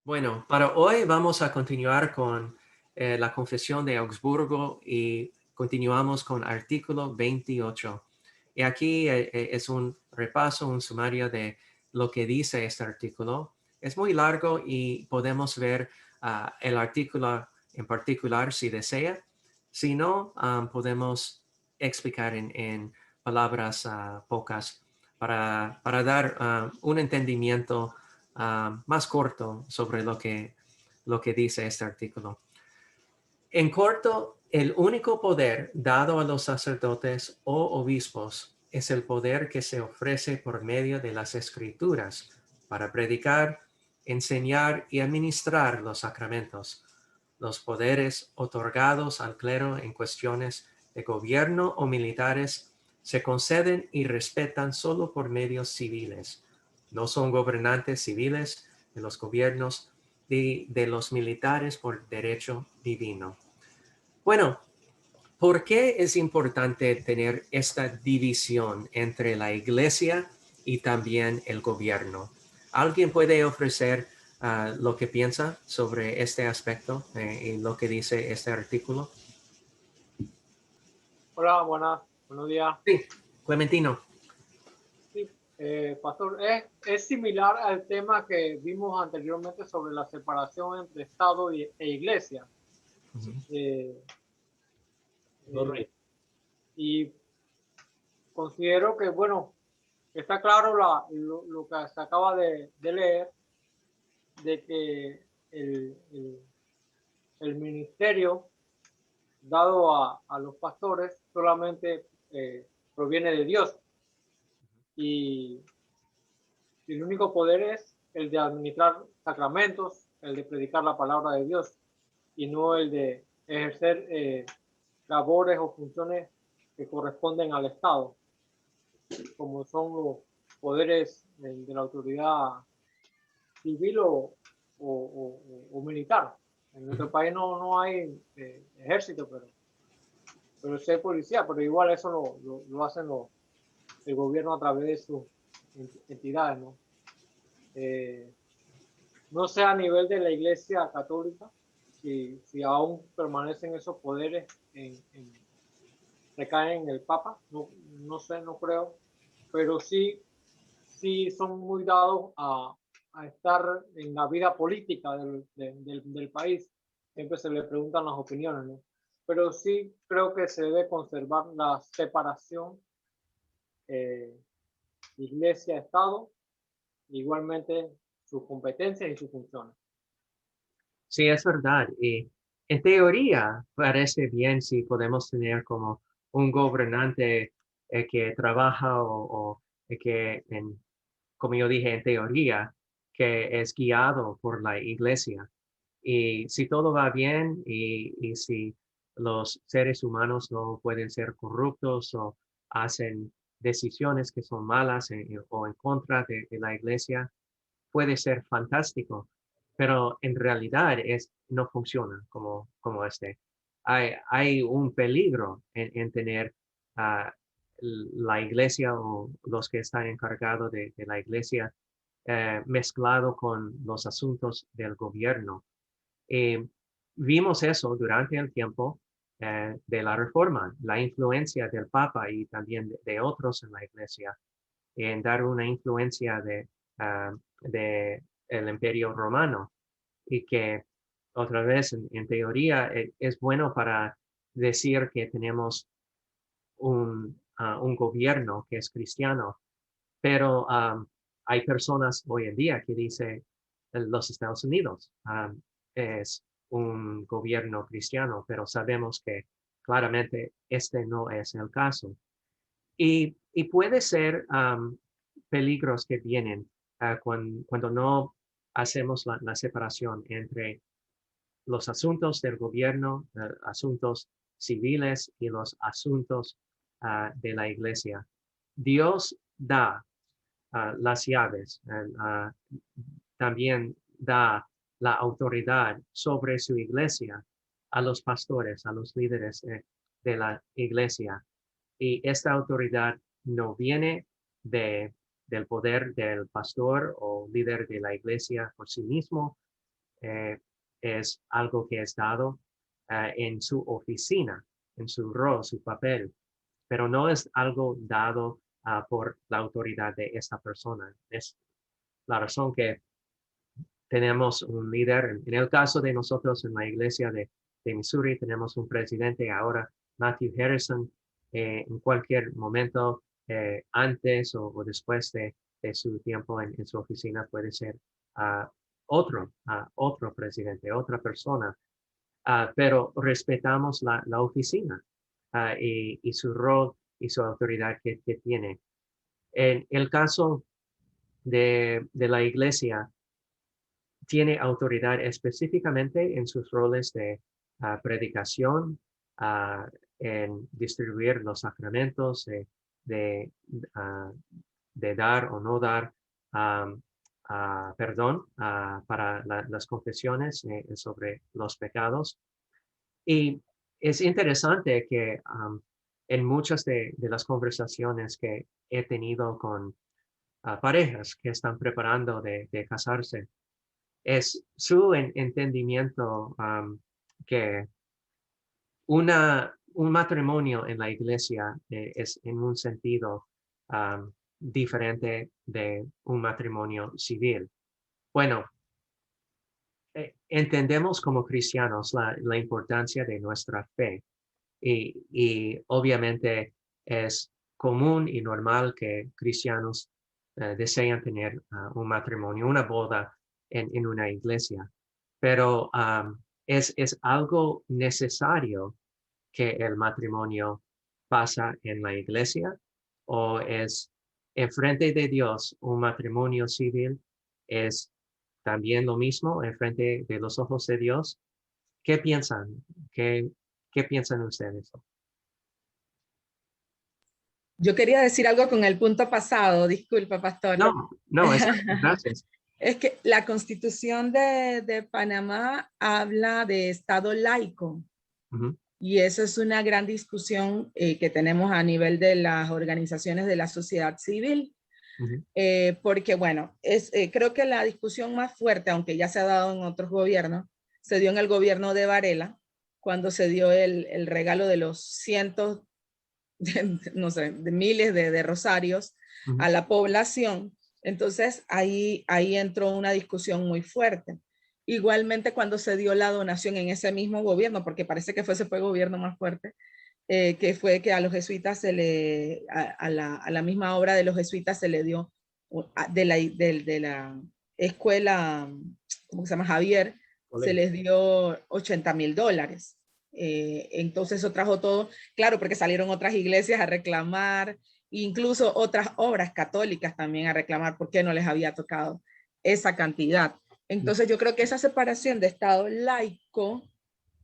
Bueno, para hoy vamos a continuar con la Confesión de Augsburgo y continuamos con artículo 28. Y aquí es un repaso, un sumario de lo que dice este artículo. Es muy largo y podemos ver el artículo en particular si desea. Si no, podemos explicar en palabras pocas para dar un entendimiento más corto sobre lo que dice este artículo. En corto, el único poder dado a los sacerdotes o obispos es el poder que se ofrece por medio de las escrituras para predicar, enseñar y administrar los sacramentos. Los poderes otorgados al clero en cuestiones de gobierno o militares se conceden y respetan solo por medios civiles. No son gobernantes civiles de los gobiernos ni de los militares por derecho divino. Bueno, ¿por qué es importante tener esta división entre la iglesia y también el gobierno? ¿Alguien puede ofrecer lo que piensa sobre este aspecto y lo que dice este artículo? Hola, buenos días. Sí, Clementino. Sí, pastor, es similar al tema que vimos anteriormente sobre la separación entre Estado e Iglesia. Ujú. Eh, eh, Correcto. y considero que, bueno, está claro lo que se acaba de leer, de que el ministerio dado a los pastores solamente proviene de Dios. Y Y el único poder es el de administrar sacramentos, el de predicar la palabra de Dios y no el de ejercer labores o funciones que corresponden al Estado, como son los poderes de la autoridad civil o militar. En nuestro país no hay ejército, pero sí hay policía, pero igual eso lo hacen el gobierno a través de sus entidades, ¿no? Eh, no sé a nivel de la Iglesia Católica si aún permanecen esos poderes recaen en el Papa, no sé, no creo, pero sí son muy dados a estar en la vida política del país. Siempre se le preguntan las opiniones, ¿no? Pero sí creo que se debe conservar la separación eh, Iglesia-Estado, igualmente sus competencias y sus funciones. Sí, es verdad. Y en teoría parece bien si podemos tener como un gobernante que trabaja o como yo dije, en teoría, que es guiado por la iglesia. Y si todo va bien y si los seres humanos no pueden ser corruptos o hacen decisiones que son malas o en contra de la iglesia, puede ser fantástico, pero en realidad no funciona como este. Hay un peligro en tener ah, la iglesia o los que están encargados de la iglesia mezclado con los asuntos del gobierno. Eh, Vimos eso durante el tiempo de la Reforma, la influencia del Papa y también de otros en la iglesia en dar una influencia de el Imperio Romano y que otra vez en teoría es bueno para decir que tenemos un gobierno que es cristiano, pero hay personas hoy en día que dicen los Estados Unidos es un gobierno cristiano, pero sabemos que claramente este no es el caso. Y puede ser peligros que vienen cuando no hacemos la separación entre los asuntos del gobierno, asuntos civiles y los asuntos de la iglesia. Dios da las llaves, también da la autoridad sobre su iglesia a los pastores, a los líderes de la iglesia. Y esta autoridad no viene del poder del pastor o líder de la iglesia por sí mismo, es algo que es dado en su oficina, en su rol, su papel, pero no es algo dado por la autoridad de esta persona. Es la razón que tenemos un líder. En el caso de nosotros en la iglesia de Missouri, tenemos un presidente ahora, Matthew Harrison. En cualquier momento, antes o después de su tiempo en su oficina, puede ser otro presidente, otra persona. Pero respetamos la oficina y su rol y su autoridad que tiene. En el caso de la iglesia, tiene autoridad específicamente en sus roles de predicación, en distribuir los sacramentos, de, ah, de dar o no dar perdón para las confesiones sobre los pecados. Y es interesante que en muchas de las conversaciones que he tenido con parejas que están preparando de casarse, es su entendimiento que un matrimonio en la iglesia es en un sentido diferente de un matrimonio civil. Bueno, entendemos como cristianos la importancia de nuestra fe y obviamente es común y normal que cristianos desean tener un matrimonio, una boda en una iglesia, pero es algo necesario que el matrimonio pasa en la iglesia o es en frente de Dios un matrimonio civil es también lo mismo en frente de los ojos de Dios. ¿Qué piensan? ¿Qué piensan ustedes? Yo quería decir algo con el punto pasado, disculpa, pastor. No, gracias. Es que la Constitución de Panamá habla de Estado laico. Ujú. Y eso es una gran discusión que tenemos a nivel de las organizaciones de la sociedad civil. Uh-huh. Porque, bueno, creo que la discusión más fuerte, aunque ya se ha dado en otros gobiernos, se dio en el gobierno de Varela, cuando se dio el regalo de los cientos, no sé, de miles de rosarios Uh-huh. a la población. Entonces, ahí entró una discusión muy fuerte. Igualmente, cuando se dio la donación en ese mismo gobierno, porque parece que ese fue el gobierno más fuerte, que fue que a los jesuitas a la misma obra de los jesuitas se le dio de la escuela, ¿cómo se llama? Javier, se les dio $80,000. Entonces eso trajo todo, claro, porque salieron otras iglesias a reclamar, incluso otras obras católicas también a reclamar por qué no les había tocado esa cantidad. Entonces yo creo que esa separación de Estado laico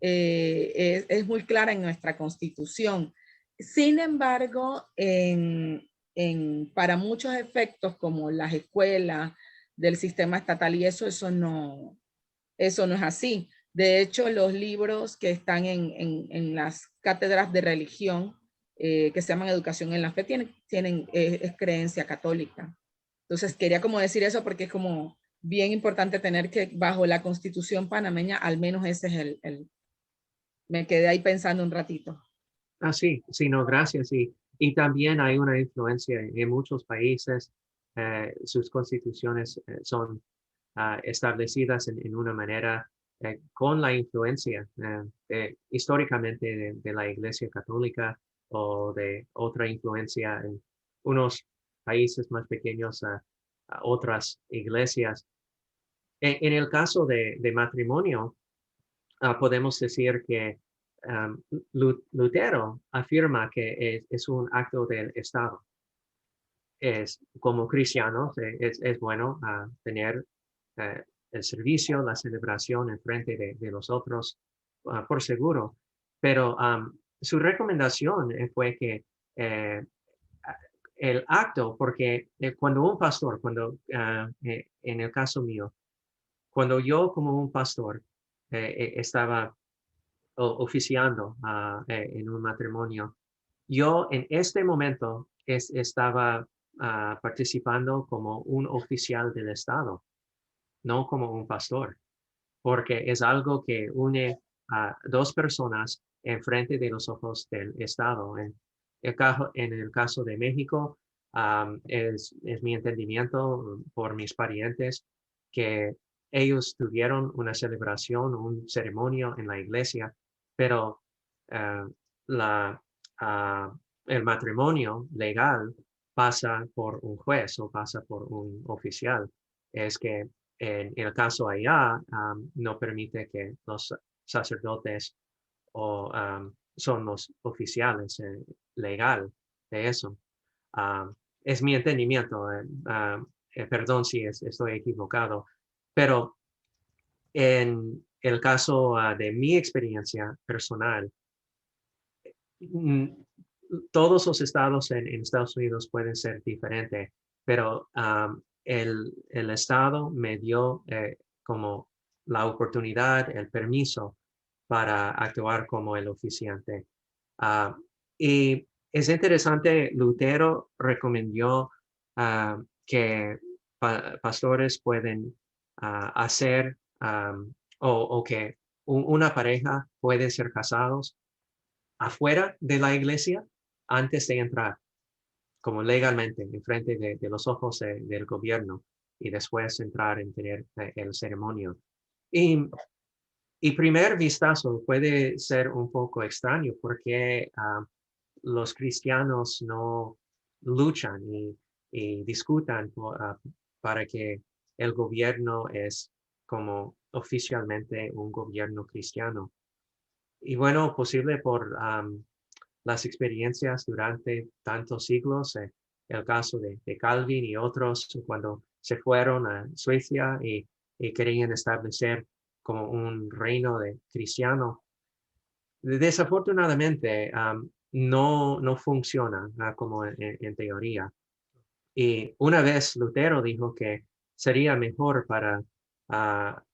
es muy clara en nuestra Constitución. Sin embargo, para muchos efectos como las escuelas del sistema estatal y eso no es así. De hecho, los libros que están en las cátedras de religión, que se llaman Educación en la Fe, es creencia católica. Entonces, quería como decir eso porque es como bien importante tener que bajo la Constitución panameña, al menos ese es me quedé ahí pensando un ratito. Sí, no, gracias. Y también hay una influencia en muchos países. Sus constituciones son establecidas en una manera con la influencia históricamente de la Iglesia Católica o de otra influencia en unos países más pequeños a otras iglesias. En el caso de matrimonio, podemos decir que Lutero afirma que es un acto del Estado. Como cristianos, es bueno tener el servicio, la celebración en frente de los otros, por seguro. Pero su recomendación fue que el acto, porque cuando un pastor, en el caso mío, cuando yo como un pastor estaba oficiando en un matrimonio, yo en este momento estaba participando como un oficial del Estado, no como un pastor. porque es algo que une a dos personas en frente de los ojos del Estado. En el caso de México, es mi entendimiento por mis parientes que ellos tuvieron una celebración, un ceremonio en la iglesia, pero ah, la, ah, el matrimonio legal pasa por un juez o pasa por un oficial. Es que en el caso allá no permite que los sacerdotes o son los oficiales legal de eso. Es mi entendimiento, perdón si estoy equivocado, pero en el caso de mi experiencia personal, mm, todos los estados en Estados Unidos pueden ser diferentes, pero el estado me dio como la oportunidad, el permiso para actuar como el oficiante. Ah, y es interesante, Lutero recomendó que pastores pueden hacer o que una pareja puede ser casados afuera de la iglesia antes de entrar, como legalmente, en frente de los ojos del gobierno y después entrar en tener el ceremonio. Y, y primer vistazo puede ser un poco extraño porque los cristianos no luchan y discutan para que el gobierno es como oficialmente un gobierno cristiano. Y bueno, posible por las experiencias durante tantos siglos, el caso de Calvin y otros cuando se fueron a Suecia y querían establecer como un reino de cristiano. Desafortunadamente, no funciona como en teoría. Y una vez Lutero dijo que sería mejor para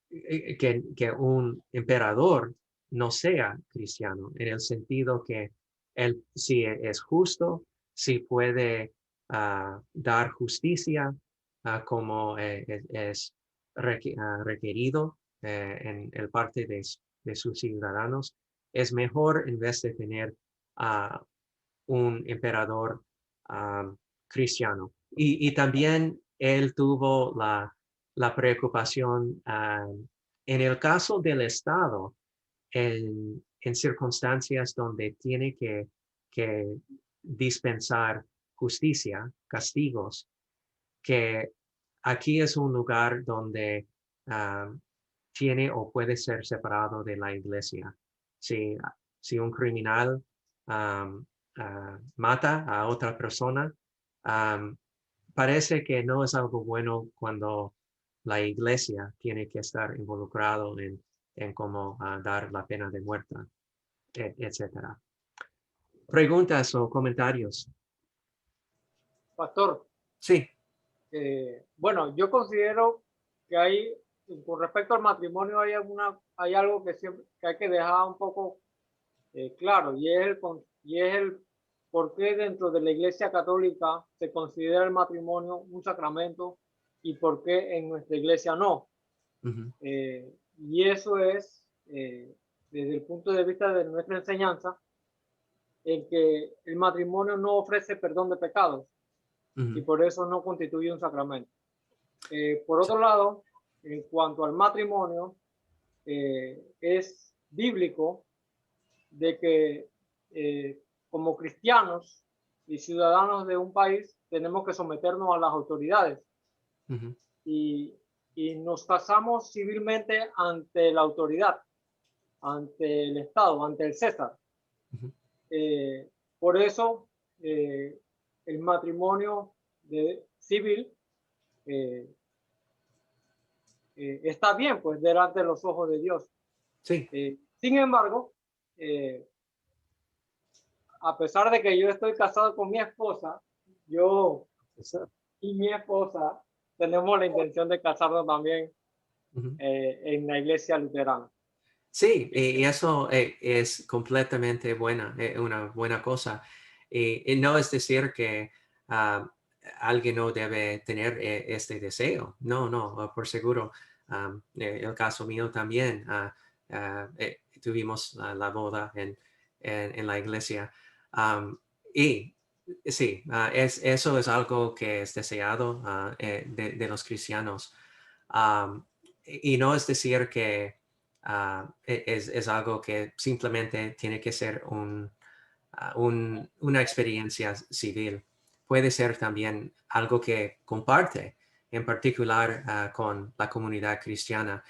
que un emperador no sea cristiano, en el sentido que él si es justo, si puede dar justicia como es requerido en el parte de sus ciudadanos, es mejor en vez de tener un emperador cristiano. Y también él tuvo la preocupación en el caso del Estado, en circunstancias donde tiene que dispensar justicia, castigos, que aquí es un lugar donde tiene o puede ser separado de la iglesia. Si un criminal mata a otra persona, parece que no es algo bueno cuando la iglesia tiene que estar involucrado en cómo dar la pena de muerte, etcétera. ¿Preguntas o comentarios? Pastor, Sí. bueno, yo considero que hay, con respecto al matrimonio, hay algo que siempre que hay que dejar un poco claro, y es el por qué dentro de la Iglesia Católica se considera el matrimonio un sacramento y por qué en nuestra iglesia no. Uh-huh. Y eso es, desde el punto de vista de nuestra enseñanza, en que el matrimonio no ofrece perdón de pecados y por eso no constituye un sacramento. Por otro lado, en cuanto al matrimonio, es bíblico de que como cristianos y ciudadanos de un país tenemos que someternos a las autoridades Uh-huh. y nos casamos civilmente ante la autoridad, ante el Estado, ante el César. Uh-huh. Por eso el matrimonio civil está bien, pues, delante de los ojos de Dios. Sí. Sin embargo, a pesar de que yo estoy casado con mi esposa, yo y mi esposa tenemos la intención de casarnos también Uh-huh. en la iglesia luterana. Sí, y eso es completamente una buena cosa. Y no es decir que alguien no debe tener este deseo. No, por seguro. El caso mío también, tuvimos la boda en la iglesia. Y sí, eso es algo que es deseado de los cristianos. Y no es decir que es algo que simplemente tiene que ser una experiencia civil. Puede ser también algo que comparte, en particular con la comunidad cristiana.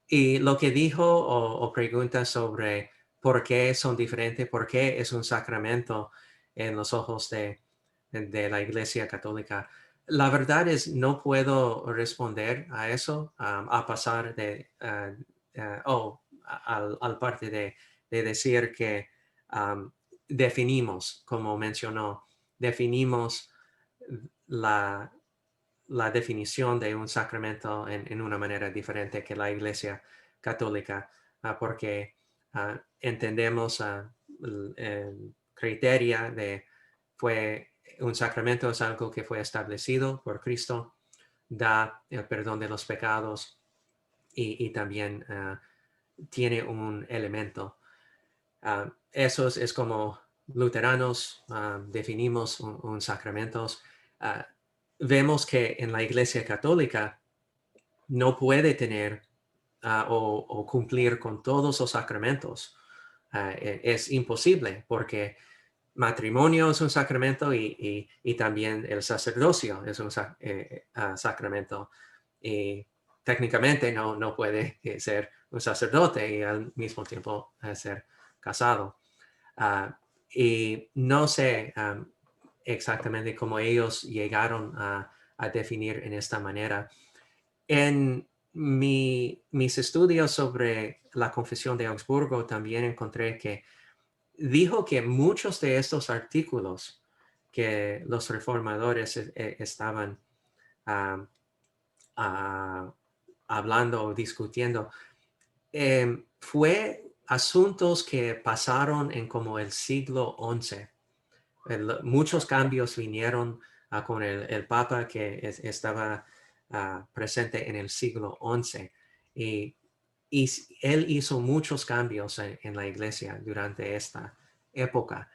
Y lo que dijo o pregunta sobre por qué son diferentes, por qué es un sacramento en los ojos de la Iglesia Católica. La verdad es, no puedo responder a eso, a pasar al parte de decir que definimos, como mencionó, definimos la, la definición de un sacramento en una manera diferente que la Iglesia Católica, porque entendemos el criterio de fue un sacramento es algo que fue establecido por Cristo, da el perdón de los pecados y también tiene un elemento. Eso es como luteranos definimos un sacramento. Vemos que en la Iglesia Católica no puede tener o cumplir con todos los sacramentos. Es imposible porque matrimonio es un sacramento y también el sacerdocio es un sacramento. Y técnicamente no puede ser un sacerdote y al mismo tiempo ser casado. Y no sé exactamente cómo ellos llegaron a definir en esta manera. En mis estudios sobre la Confesión de Augsburgo también encontré que dijo que muchos de estos artículos que los reformadores estaban hablando o discutiendo fue asuntos que pasaron en como el siglo XI. Muchos cambios vinieron con el Papa que estaba presente en el siglo XI. Y él hizo muchos cambios en la iglesia durante esta época.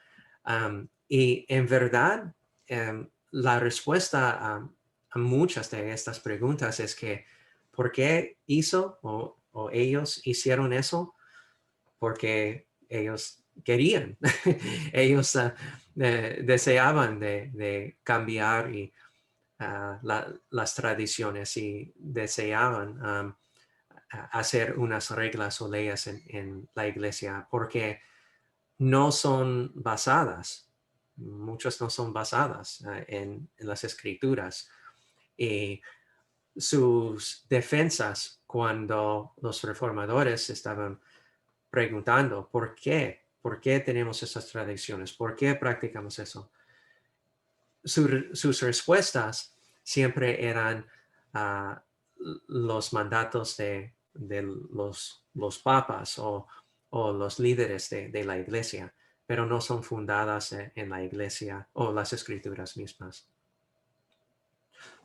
Y en verdad, la respuesta a muchas de estas preguntas es que ¿por qué hizo o ellos hicieron eso? Porque ellos querían, ellos deseaban de cambiar las tradiciones y deseaban hacer unas reglas o leyes en la iglesia porque no son basadas, muchas no son basadas en las escrituras. Y sus defensas cuando los reformadores estaban preguntando ¿por qué tenemos esas tradiciones? ¿Por qué practicamos eso? Sus respuestas siempre eran los mandatos de los papas o los líderes de la iglesia, pero no son fundadas en la iglesia o las escrituras mismas.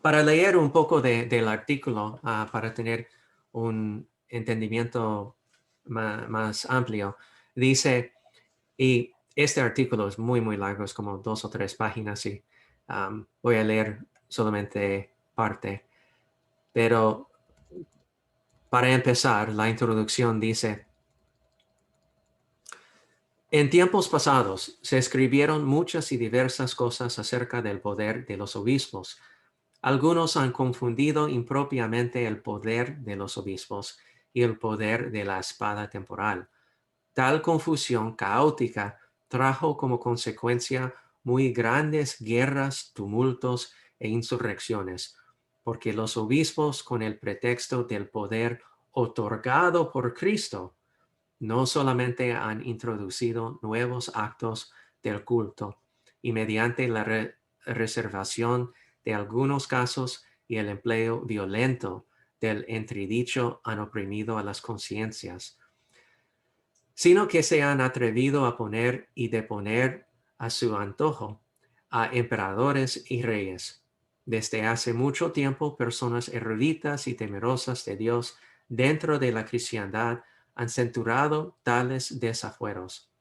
Para leer un poco del artículo, para tener un entendimiento más amplio, dice, y este artículo es muy largo, es como 2 o 3 páginas y voy a leer solamente parte. Pero para empezar, la introducción dice, en tiempos pasados se escribieron muchas y diversas cosas acerca del poder de los obispos. Algunos han confundido impropiamente el poder de los obispos y el poder de la espada temporal. Tal confusión caótica trajo como consecuencia muy grandes guerras, tumultos e insurrecciones, porque los obispos, con el pretexto del poder otorgado por Cristo, no solamente han introducido nuevos actos del culto y mediante la reservación de algunos casos y el empleo violento del entredicho han oprimido a las conciencias, sino que se han atrevido a poner y deponer a su antojo a emperadores y reyes. Desde hace mucho tiempo, personas eruditas y temerosas de Dios dentro de la cristiandad han censurado tales desafueros.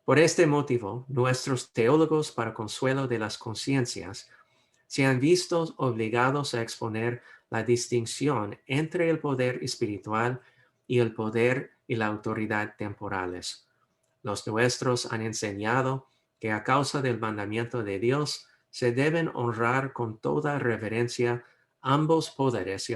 Por este motivo, nuestros teólogos, para consuelo de las conciencias, se han visto obligados a exponer la distinción entre el poder espiritual y el poder y la autoridad temporales. Los nuestros han enseñado que a causa del mandamiento de Dios se deben honrar con toda reverencia ambos poderes y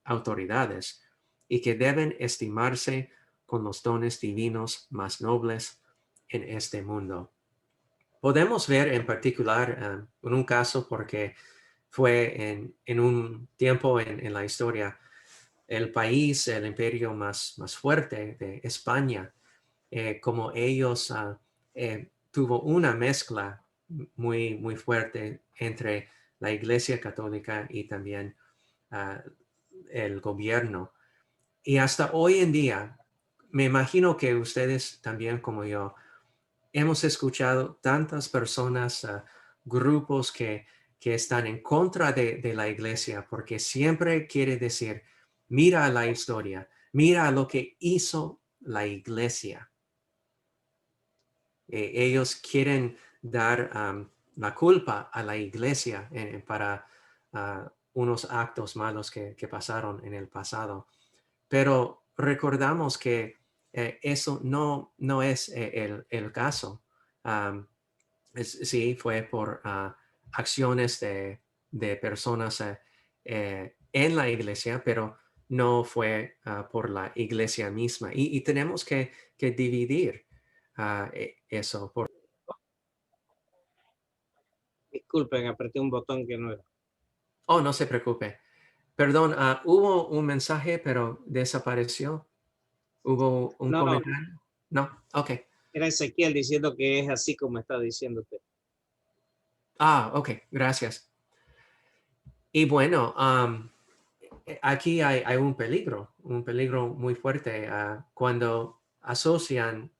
autoridades, y que deben estimarse con los dones divinos más nobles en este mundo. Podemos ver en particular en un caso, porque fue en un tiempo en la historia el país, el imperio más fuerte de España, como ellos tuvo una mezcla muy fuerte entre la Iglesia Católica y también el gobierno. Y hasta hoy en día, me imagino que ustedes también como yo, hemos escuchado tantas personas, grupos que están en contra de la iglesia, porque siempre quiere decir, mira la historia, mira lo que hizo la iglesia. Ellos quieren dar la culpa a la iglesia para unos actos malos que pasaron en el pasado. Pero recordamos que eso no es el caso. Sí, fue por acciones de personas en la iglesia, pero no fue por la iglesia misma. Y tenemos que dividir eso. Disculpen, apreté un botón que no era. Oh, no se preocupe. Perdón, hubo un mensaje, pero desapareció. ¿Hubo un No, comentario? No, ok. era Ezequiel diciendo que es así como está diciendo usted. Ok, gracias. Y bueno, aquí hay un peligro muy fuerte cuando asocian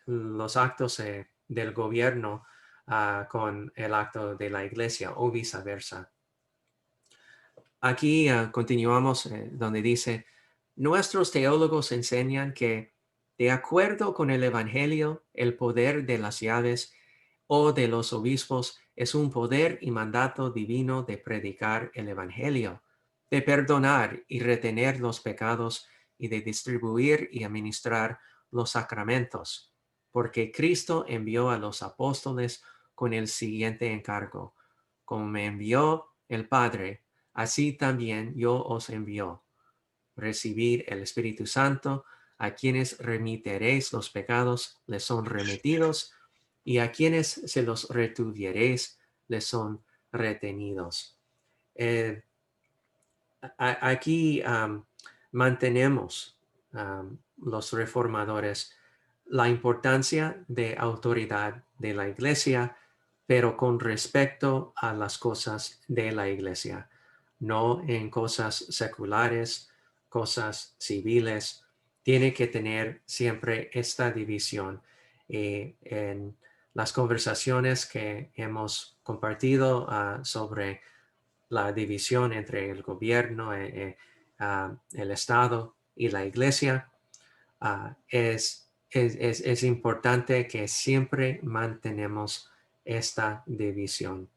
los actos del gobierno con el acto de la iglesia o viceversa. Aquí continuamos donde dice, nuestros teólogos enseñan que de acuerdo con el Evangelio, el poder de las llaves o de los obispos es un poder y mandato divino de predicar el Evangelio, de perdonar y retener los pecados y de distribuir y administrar los sacramentos, porque Cristo envió a los apóstoles con el siguiente encargo: como me envió el Padre, así también yo os envío. Recibir el Espíritu Santo, a quienes remitiréis los pecados, les son remitidos, y a quienes se los retuviereis, les son retenidos. Aquí mantenemos los reformadores la importancia de autoridad de la iglesia, pero con respecto a las cosas de la iglesia, no en cosas seculares, cosas civiles. Tiene que tener siempre esta división. En las conversaciones que hemos compartido sobre la división entre el gobierno, el Estado y la iglesia, es importante que siempre mantenemos esta división.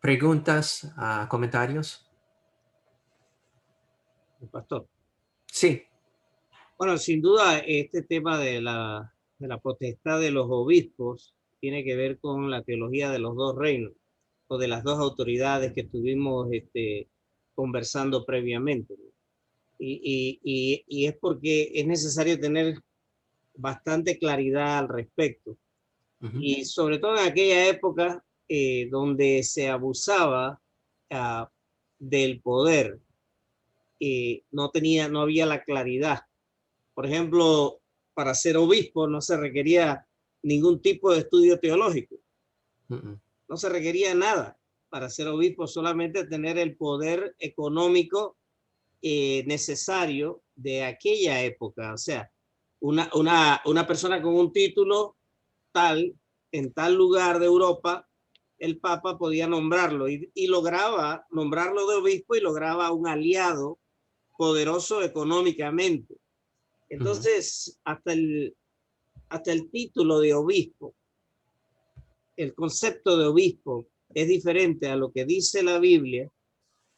¿Preguntas, comentarios? Pastor. Sí. Bueno, sin duda este tema de la potestad de los obispos tiene que ver con la teología de los dos reinos o de las dos autoridades que estuvimos conversando previamente. Y es porque es necesario tener bastante claridad al respecto. Y sobre todo en aquella época donde se abusaba del poder, no había la claridad. Por ejemplo, para ser obispo no se requería ningún tipo de estudio teológico. No se requería nada para ser obispo, solamente tener el poder económico necesario de aquella época. O sea, una persona con un título tal, en tal lugar de Europa, el Papa podía nombrarlo y lograba nombrarlo de obispo y lograba un aliado poderoso económicamente. Entonces, hasta el título de obispo, el concepto de obispo es diferente a lo que dice la Biblia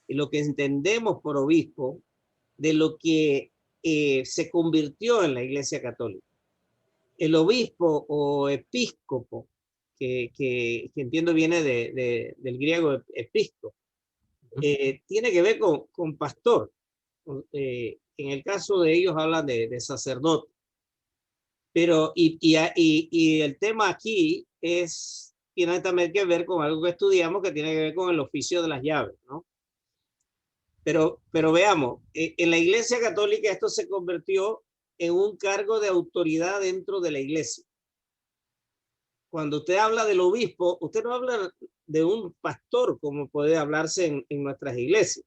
y lo que entendemos por obispo de lo que se convirtió en la Iglesia Católica. El obispo o episcopo, que entiendo viene del griego episco, tiene que ver con pastor. En el caso de ellos hablan de sacerdote. Pero, y el tema aquí tiene también que ver con algo que estudiamos que tiene que ver con el oficio de las llaves, ¿no? Pero veamos, en la Iglesia Católica esto se convirtió en un cargo de autoridad dentro de la Iglesia. Cuando usted habla del obispo, usted no habla de un pastor como puede hablarse en nuestras iglesias.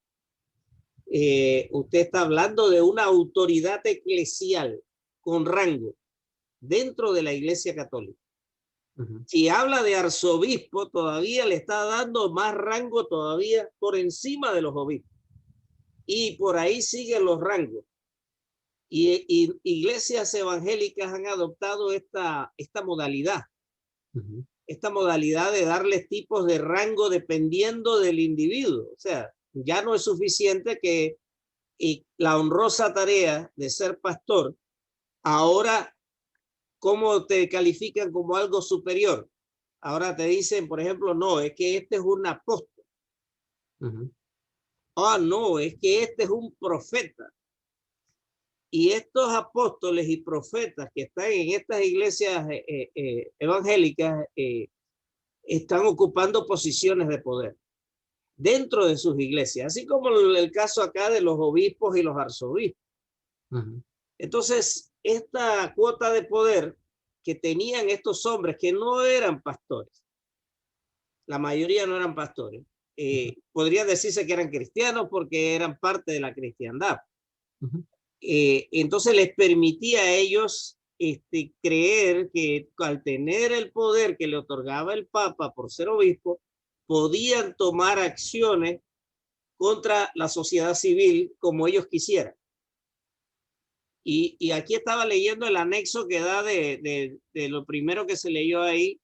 Usted está hablando de una autoridad eclesial con rango dentro de la Iglesia Católica. Si habla de arzobispo, todavía le está dando más rango todavía por encima de los obispos. Y por ahí siguen los rangos. Y iglesias evangélicas han adoptado esta modalidad. Esta modalidad de darles tipos de rango dependiendo del individuo. O sea, ya no es suficiente que la honrosa tarea de ser pastor, ahora, ¿cómo te califican como algo superior? Ahora te dicen, por ejemplo, no, es que este es un apóstol. No, es que este es un profeta. Y estos apóstoles y profetas que están en estas iglesias evangélicas están ocupando posiciones de poder dentro de sus iglesias, así como el caso acá de los obispos y los arzobispos. Entonces, esta cuota de poder que tenían estos hombres que no eran pastores, la mayoría no eran pastores, podría decirse que eran cristianos porque eran parte de la cristiandad. Entonces les permitía a ellos creer que al tener el poder que le otorgaba el Papa por ser obispo, podían tomar acciones contra la sociedad civil como ellos quisieran. Y aquí estaba leyendo el anexo que da de lo primero que se leyó ahí.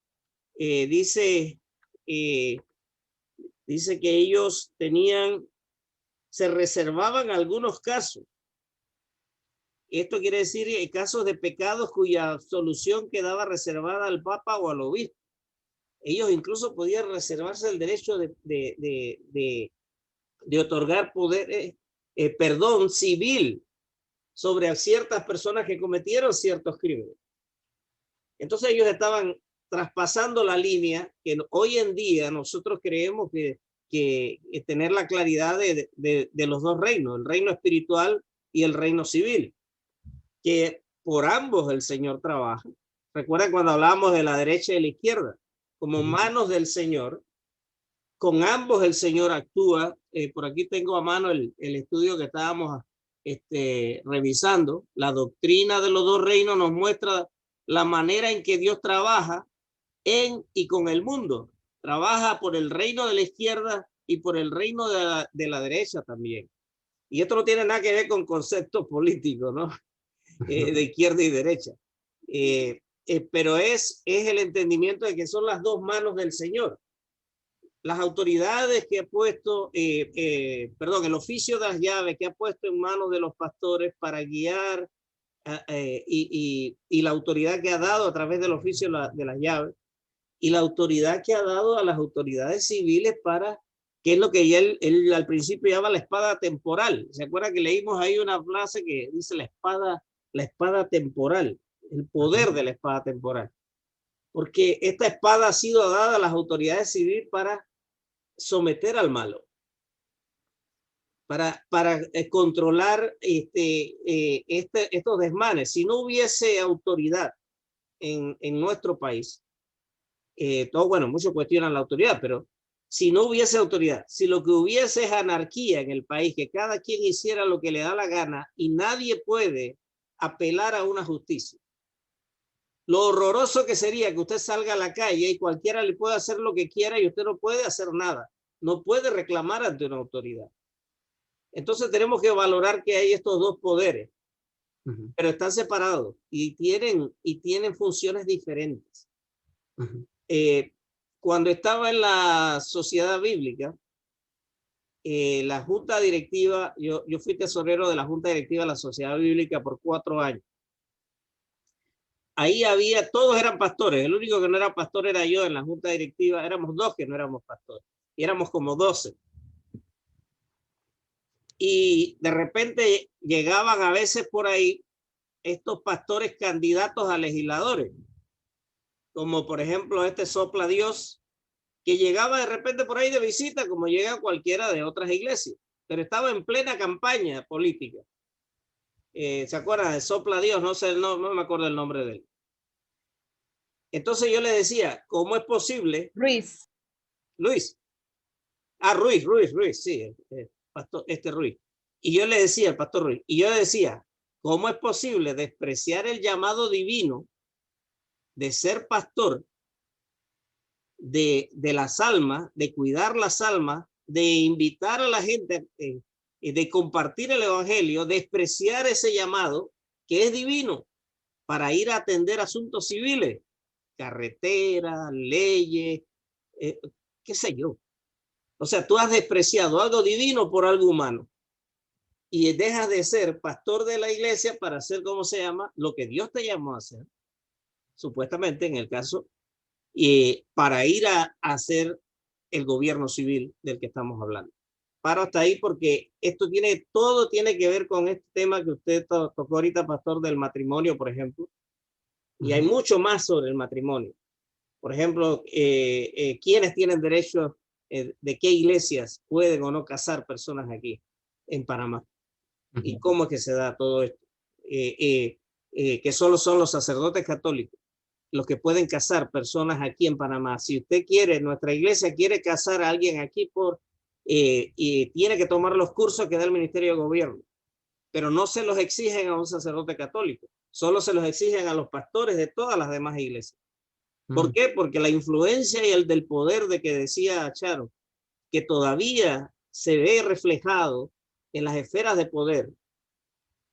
Dice que ellos se reservaban algunos casos. Esto quiere decir casos de pecados cuya solución quedaba reservada al Papa o al obispo. Ellos incluso podían reservarse el derecho de otorgar poder, perdón civil sobre ciertas personas que cometieron ciertos crímenes. Entonces ellos estaban traspasando la línea que hoy en día nosotros creemos que tener la claridad de los dos reinos, el reino espiritual y el reino civil, que por ambos el Señor trabaja. Recuerda cuando hablábamos de la derecha y la izquierda, como manos del Señor, con ambos el Señor actúa. Por aquí tengo a mano el estudio que estábamos revisando. La doctrina de los dos reinos nos muestra la manera en que Dios trabaja en y con el mundo. Trabaja por el reino de la izquierda y por el reino de la derecha también. Y esto no tiene nada que ver con conceptos políticos, ¿no? De izquierda y derecha. Pero es el entendimiento de que son las dos manos del Señor. Las autoridades que ha puesto, el oficio de las llaves que ha puesto en manos de los pastores para guiar y la autoridad que ha dado a través del oficio de las llaves y la autoridad que ha dado a las autoridades civiles para, que es lo que él al principio llama la espada temporal. ¿Se acuerda que leímos ahí una frase que dice la espada temporal, el poder de la espada temporal? Porque esta espada ha sido dada a las autoridades civiles para someter al malo, para controlar estos desmanes. Si no hubiese autoridad en nuestro país, muchos cuestionan la autoridad, pero si no hubiese autoridad, si lo que hubiese es anarquía en el país, que cada quien hiciera lo que le da la gana y nadie puede apelar a una justicia, lo horroroso que sería que usted salga a la calle y cualquiera le pueda hacer lo que quiera y usted no puede hacer nada, no puede reclamar ante una autoridad. Entonces tenemos que valorar que hay estos dos poderes, Ujú, pero están separados y tienen funciones diferentes. ujú, Cuando estaba en la sociedad bíblica, la junta directiva, yo fui tesorero de la junta directiva de la sociedad bíblica por 4 años. Ahí todos eran pastores, el único que no era pastor era yo en la junta directiva, éramos 2 que no éramos pastores, y éramos como 12. Y de repente llegaban a veces por ahí estos pastores candidatos a legisladores, como por ejemplo este Sopla Dios, que llegaba de repente por ahí de visita, como llega cualquiera de otras iglesias, pero estaba en plena campaña política. ¿Se acuerdan de Sopla Dios? No sé, no me acuerdo el nombre de él. Entonces yo le decía, ¿cómo es posible? Ruiz. Luis. Ruiz, sí, pastor, Ruiz. Y yo le decía, el pastor Ruiz, y yo le decía, ¿cómo es posible despreciar el llamado divino de ser pastor, de las almas, de cuidar las almas, de invitar a la gente, de compartir el evangelio, despreciar ese llamado que es divino para ir a atender asuntos civiles, carreteras, leyes, qué sé yo? O sea, tú has despreciado algo divino por algo humano y dejas de ser pastor de la iglesia para hacer, ¿cómo se llama? Lo que Dios te llamó a hacer, supuestamente en el caso, para ir a hacer el gobierno civil del que estamos hablando. Paro hasta ahí porque todo tiene que ver con este tema que usted tocó ahorita, pastor, del matrimonio, por ejemplo. Y hay mucho más sobre el matrimonio. Por ejemplo, ¿quiénes tienen derecho, de qué iglesias pueden o no casar personas aquí en Panamá? ¿Y cómo es que se da todo esto? Que solo son los sacerdotes católicos los que pueden casar personas aquí en Panamá. Si usted quiere, nuestra iglesia quiere casar a alguien aquí y tiene que tomar los cursos que da el Ministerio de Gobierno, pero no se los exigen a un sacerdote católico, solo se los exigen a los pastores de todas las demás iglesias. ¿Por qué? Porque la influencia y el del poder de que decía Charo, que todavía se ve reflejado en las esferas de poder,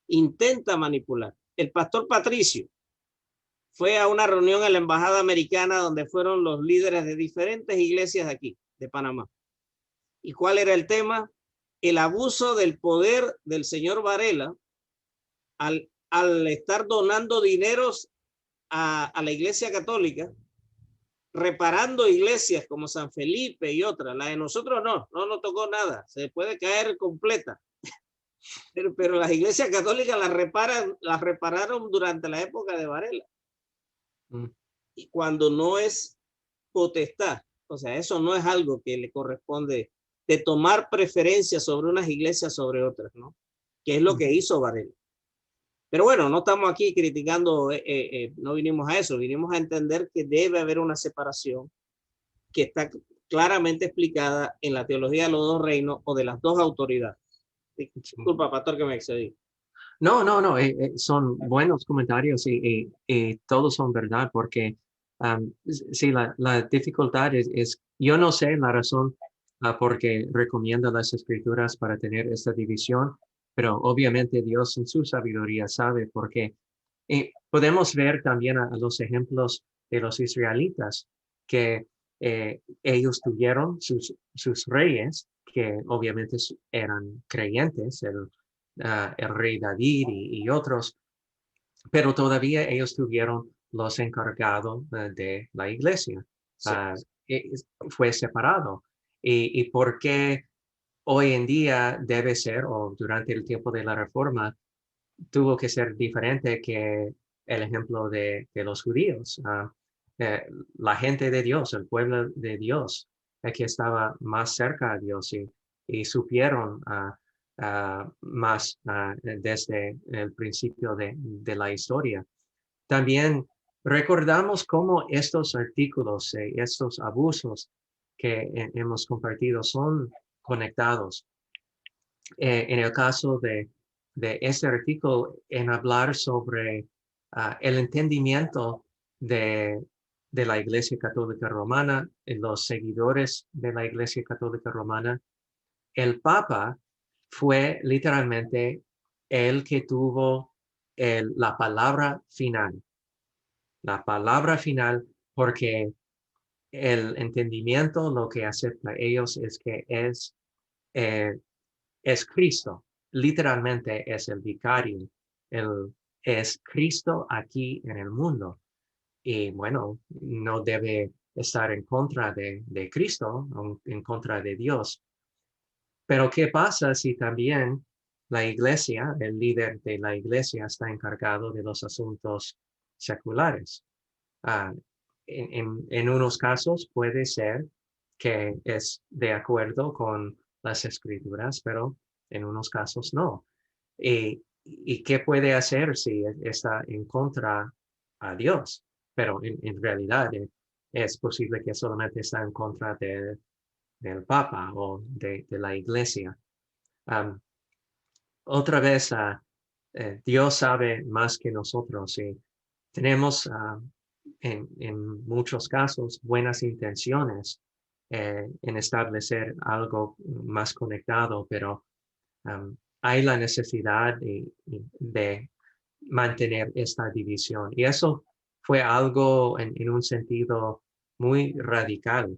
intenta manipular. El pastor Patricio fue a una reunión en la embajada americana donde fueron los líderes de diferentes iglesias aquí, de Panamá. ¿Y cuál era el tema? El abuso del poder del señor Varela al estar donando dineros a la iglesia católica, reparando iglesias como San Felipe y otras. La de nosotros no nos tocó nada, se puede caer completa. Pero las iglesias católicas las repararon durante la época de Varela. Y cuando no es potestad, o sea, eso no es algo que le corresponde de tomar preferencia sobre unas iglesias sobre otras, ¿no? Que es lo que hizo Varela. Pero bueno, no estamos aquí criticando, no vinimos a eso, vinimos a entender que debe haber una separación que está claramente explicada en la teología de los dos reinos o de las dos autoridades. Disculpa, pastor, que me excedí. No, son buenos comentarios y todos son verdad porque sí, la dificultad es, yo no sé la razón porque recomienda las escrituras para tener esta división, pero obviamente Dios en su sabiduría sabe por qué. Podemos ver también a los ejemplos de los israelitas que ellos tuvieron sus reyes que obviamente eran creyentes, el rey David y otros, pero todavía ellos tuvieron los encargados de la iglesia. Sí. Fue separado. ¿Y por qué hoy en día debe ser, o durante el tiempo de la Reforma, tuvo que ser diferente que el ejemplo de los judíos? La gente de Dios, el pueblo de Dios, que estaba más cerca a Dios y supieron más desde el principio de la historia. También recordamos cómo estos artículos, estos abusos que hemos compartido son conectados. En el caso de este artículo, en hablar sobre el entendimiento de la Iglesia Católica Romana, los seguidores de la Iglesia Católica Romana, el Papa fue literalmente el que tuvo la palabra final. La palabra final, porque el entendimiento, lo que acepta ellos es que es Cristo. Literalmente es el vicario. Es Cristo aquí en el mundo. Y bueno, no debe estar en contra de Cristo, en contra de Dios. Pero ¿qué pasa si también la iglesia, el líder de la iglesia está encargado de los asuntos seculares? Ah, en unos casos puede ser que es de acuerdo con las escrituras, pero en unos casos no. ¿Y qué puede hacer si está en contra a Dios? Pero en realidad es posible que solamente está en contra del Papa o de la Iglesia. Um, Otra vez, Dios sabe más que nosotros y tenemos en muchos casos buenas intenciones en establecer algo más conectado, pero hay la necesidad de mantener esta división. Y eso fue algo en un sentido muy radical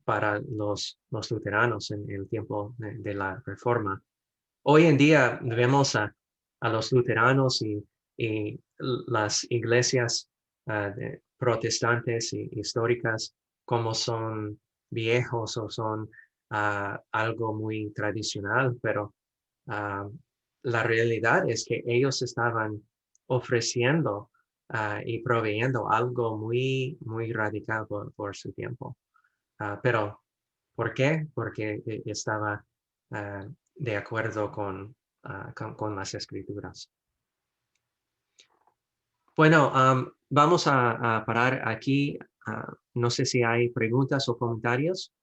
para los luteranos en el tiempo de la Reforma. Hoy en día vemos a los luteranos y las iglesias protestantes y históricas como son viejos o son algo muy tradicional, pero la realidad es que ellos estaban ofreciendo y proveyendo algo muy, muy radical por su tiempo. Pero, ¿por qué? Porque estaba de acuerdo con las escrituras. Bueno, vamos a parar aquí. No sé si hay preguntas o comentarios.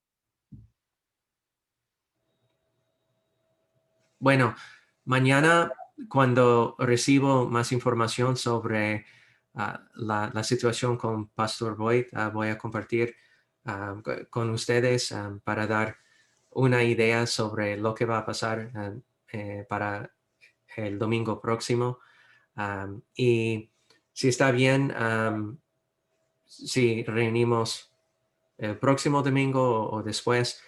Bueno, mañana cuando recibo más información sobre la situación con Pastor Boyd, voy a compartir con ustedes para dar una idea sobre lo que va a pasar para el domingo próximo. Y si está bien, si reunimos el próximo domingo o después,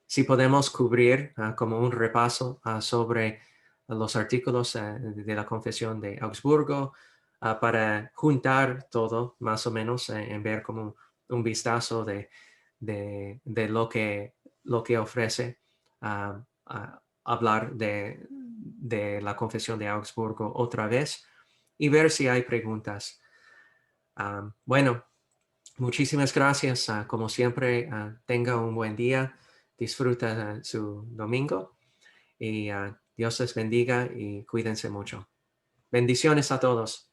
si podemos cubrir como un repaso sobre los artículos de la Confesión de Augsburgo para juntar todo más o menos en ver como un vistazo de lo que ofrece hablar de la Confesión de Augsburgo otra vez y ver si hay preguntas. Bueno, muchísimas gracias. Como siempre, tenga un buen día. Disfruta su domingo y Dios les bendiga y cuídense mucho. Bendiciones a todos.